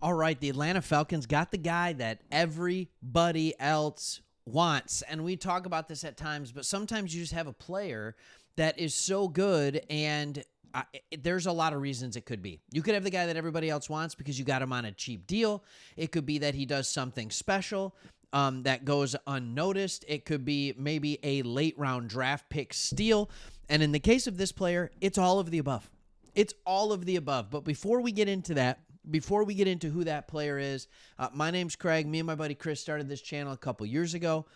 All right, the Atlanta Falcons got the guy that everybody else wants. And we talk about this at times, but sometimes you just have a player that is so good, and there's a lot of reasons it could be. You could have the guy that everybody else wants because you got him on a cheap deal. It could be that he does something special that goes unnoticed. It could be maybe a late-round draft pick steal. And in the case of this player, it's all of the above. It's all of the above. But before we get into that, before we get into who that player is, my name's Craig. Me and my buddy Chris started this channel a couple years ago.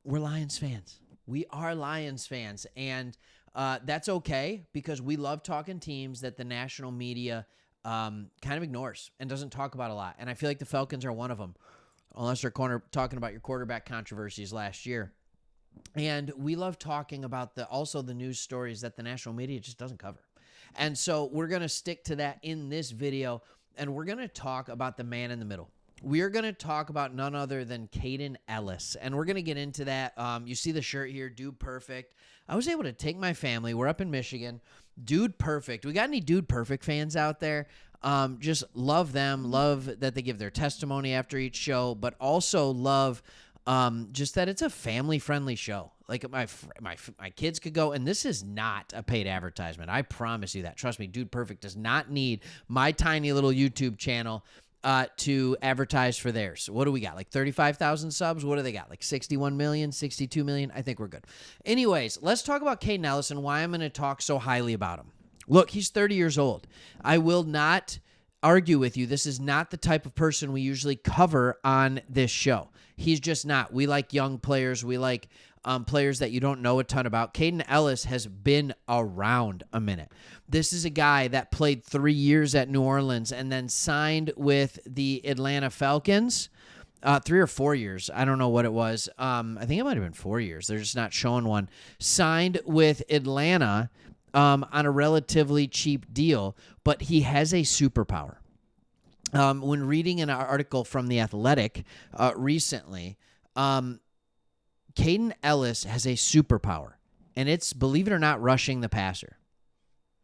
We're Lions fans. We are Lions fans, and that's okay because we love talking teams that the national media kind of ignores and doesn't talk about a lot. And I feel like the Falcons are one of them, unless they're talking about your quarterback controversies last year. And we love talking about also the news stories that the national media just doesn't cover. And so we're going to stick to that in this video, and we're going to talk about the man in the middle. We are going to talk about none other than Kaden Ellis, and we're going to get into that. You see the shirt here, Dude Perfect. I was able to take my family. We're up in Michigan. Dude Perfect. We got any Dude Perfect fans out there? Just love them. Love that they give their testimony after each show, but also love just that it's a family-friendly show. Like my kids could go, and this is not a paid advertisement. I promise you that. Trust me, Dude Perfect does not need my tiny little YouTube channel to advertise for theirs. What do we got? Like 35,000 subs? What do they got? Like 61 million, 62 million? I think we're good. Anyways, let's talk about Kaden Ellis and why I'm going to talk so highly about him. Look, he's 30 years old. I will not argue with you. This is not the type of person we usually cover on this show. He's just not. We like young players. We like players that you don't know a ton about. Kaden Ellis has been around a minute. This is a guy that played 3 years at New Orleans and then signed with the Atlanta Falcons. 3 or 4 years. I don't know what it was. I think it might have been 4 years. They're just not showing one. Signed with Atlanta on a relatively cheap deal, but he has a superpower. When reading an article from The Athletic recently, Kaden Ellis has a superpower, and it's, believe it or not, rushing the passer.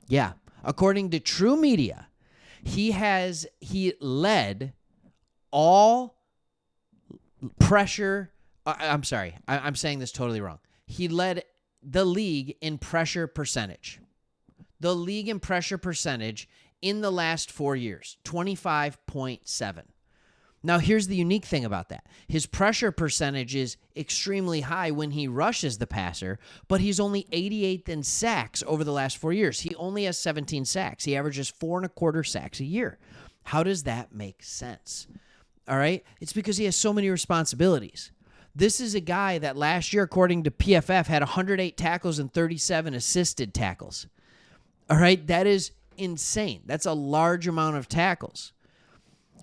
Yeah. According to True Media, he led all pressure. I'm sorry. I'm saying this totally wrong. He led the league in pressure percentage. The league in pressure percentage in the last 4 years, 25.7. Now, here's the unique thing about that. His pressure percentage is extremely high when he rushes the passer, but he's only 88th in sacks over the last 4 years. He only has 17 sacks. He averages 4.25 sacks a year. How does that make sense? All right? It's because he has so many responsibilities. This is a guy that last year, according to PFF, had 108 tackles and 37 assisted tackles. All right? That is insane. That's a large amount of tackles.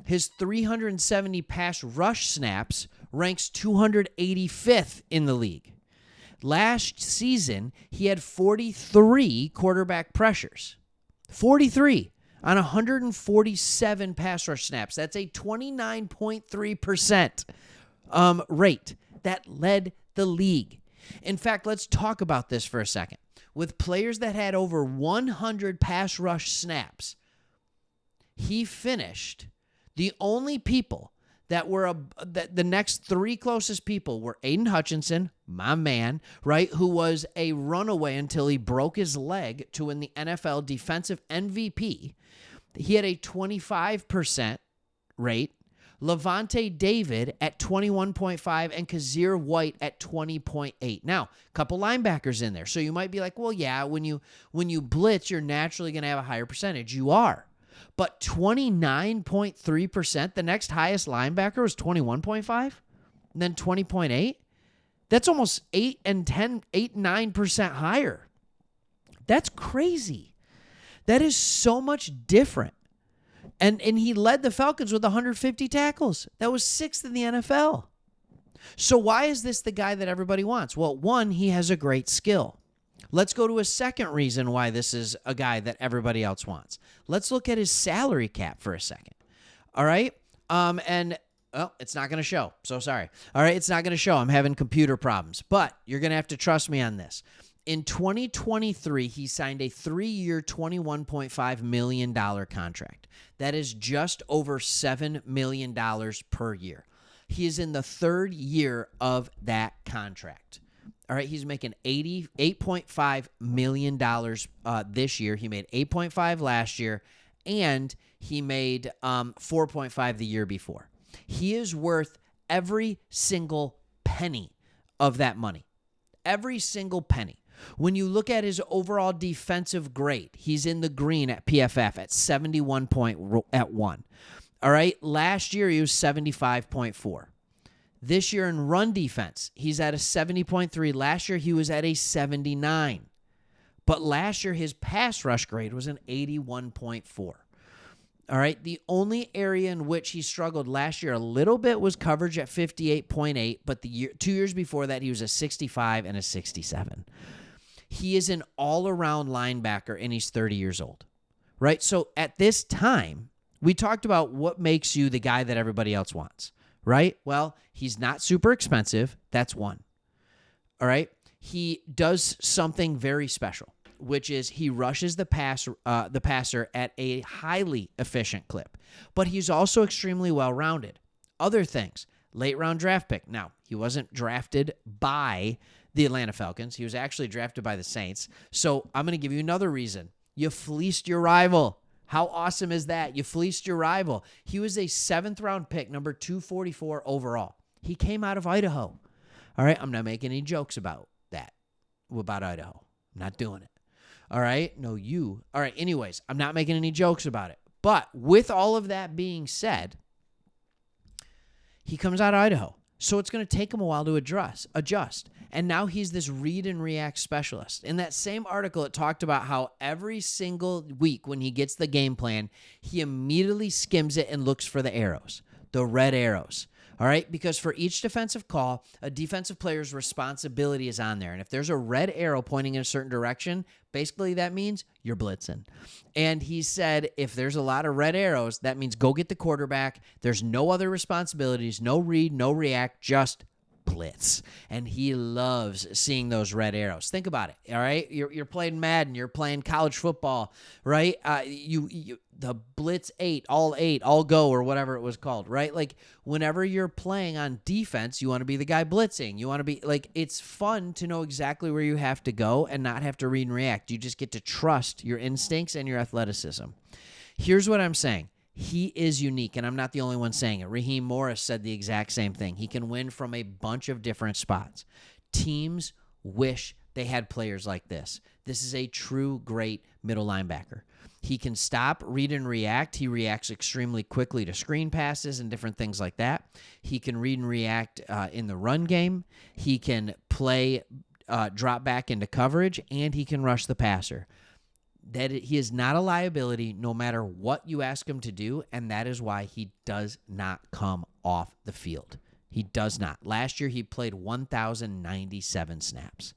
His 370 pass rush snaps ranks 285th in the league. Last season, he had 43 quarterback pressures. 43 on 147 pass rush snaps. That's a 29.3% rate. That led the league. In fact, let's talk about this for a second. With players that had over 100 pass rush snaps, he finished. The only people that were the next three closest people were Aiden Hutchinson, my man, right, who was a runaway until he broke his leg to win the NFL Defensive MVP. He had a 25% rate. Levante David at 21.5 and Kazir White at 20.8. Now, a couple linebackers in there. So you might be like, well, yeah, when you blitz, you're naturally going to have a higher percentage. You are. But 29.3%, the next highest linebacker was 21.5, and then 20.8. That's almost 9% higher. That's crazy. That is so much different. And he led the Falcons with 150 tackles. That was 6th in the NFL. So why is this the guy that everybody wants? Well, one, he has a great skill. Let's go to a second reason why this is a guy that everybody else wants. Let's look at his salary cap for a second. All right? It's not going to show. So sorry. All right, it's not going to show. I'm having computer problems. But you're going to have to trust me on this. In 2023, he signed a 3-year, $21.5 million contract. That is just over $7 million per year. He is in the third year of that contract. All right, he's making $88.5 million this year. He made $8.5 last year, and he made $4.5 the year before. He is worth every single penny of that money. Every single penny. When you look at his overall defensive grade, he's in the green at PFF at 71.1. All right, last year he was 75.4. This year in run defense, he's at a 70.3. Last year he was at a 79. But last year his pass rush grade was an 81.4. All right, the only area in which he struggled last year a little bit was coverage at 58.8, but 2 years before that he was a 65 and a 67. He is an all-around linebacker, and he's 30 years old, right? So at this time, we talked about what makes you the guy that everybody else wants, right? Well, he's not super expensive. That's one. All right? He does something very special, which is he rushes the passer at a highly efficient clip. But he's also extremely well-rounded. Other things, late-round draft pick. Now, he wasn't drafted by the Atlanta Falcons. He was actually drafted by the Saints. So I'm going to give you another reason. You fleeced your rival. How awesome is that? You fleeced your rival. He was a 7th-round pick, number 244 overall. He came out of Idaho. All right, I'm not making any jokes about that, about Idaho. I'm not doing it. All right? No, you. All right, anyways, I'm not making any jokes about it. But with all of that being said, he comes out of Idaho. So it's going to take him a while to adjust. And now he's this read and react specialist. In that same article, it talked about how every single week when he gets the game plan, he immediately skims it and looks for the arrows, the red arrows. All right? Because for each defensive call, a defensive player's responsibility is on there. And if there's a red arrow pointing in a certain direction, basically that means you're blitzing. And he said if there's a lot of red arrows, that means go get the quarterback. There's no other responsibilities, no read, no react, just blitz. And he loves seeing those red arrows. Think about it, all right? You're playing Madden, you're playing college football, right? The blitz 8, all go, or whatever it was called, right? Like whenever you're playing on defense, you want to be the guy blitzing. You want to be like, it's fun to know exactly where you have to go and not have to read and react. You just get to trust your instincts and your athleticism. Here's what I'm saying. He is unique, and I'm not the only one saying it. Raheem Morris said the exact same thing. He can win from a bunch of different spots. Teams wish they had players like this. This is a true great middle linebacker. He can stop, read, and react. He reacts extremely quickly to screen passes and different things like that. He can read and react in the run game. He can play drop back into coverage, and he can rush the passer. That he is not a liability no matter what you ask him to do, and that is why he does not come off the field. He does not. Last year, he played 1,097 snaps.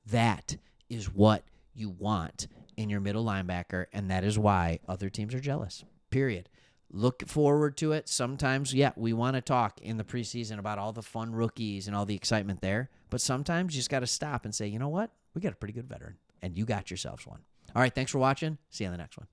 That is what you want in your middle linebacker, and that is why other teams are jealous, period. Look forward to it. Sometimes, we want to talk in the preseason about all the fun rookies and all the excitement there, but sometimes you just got to stop and say, you know what? We got a pretty good veteran, and you got yourselves one. All right, thanks for watching. See you on the next one.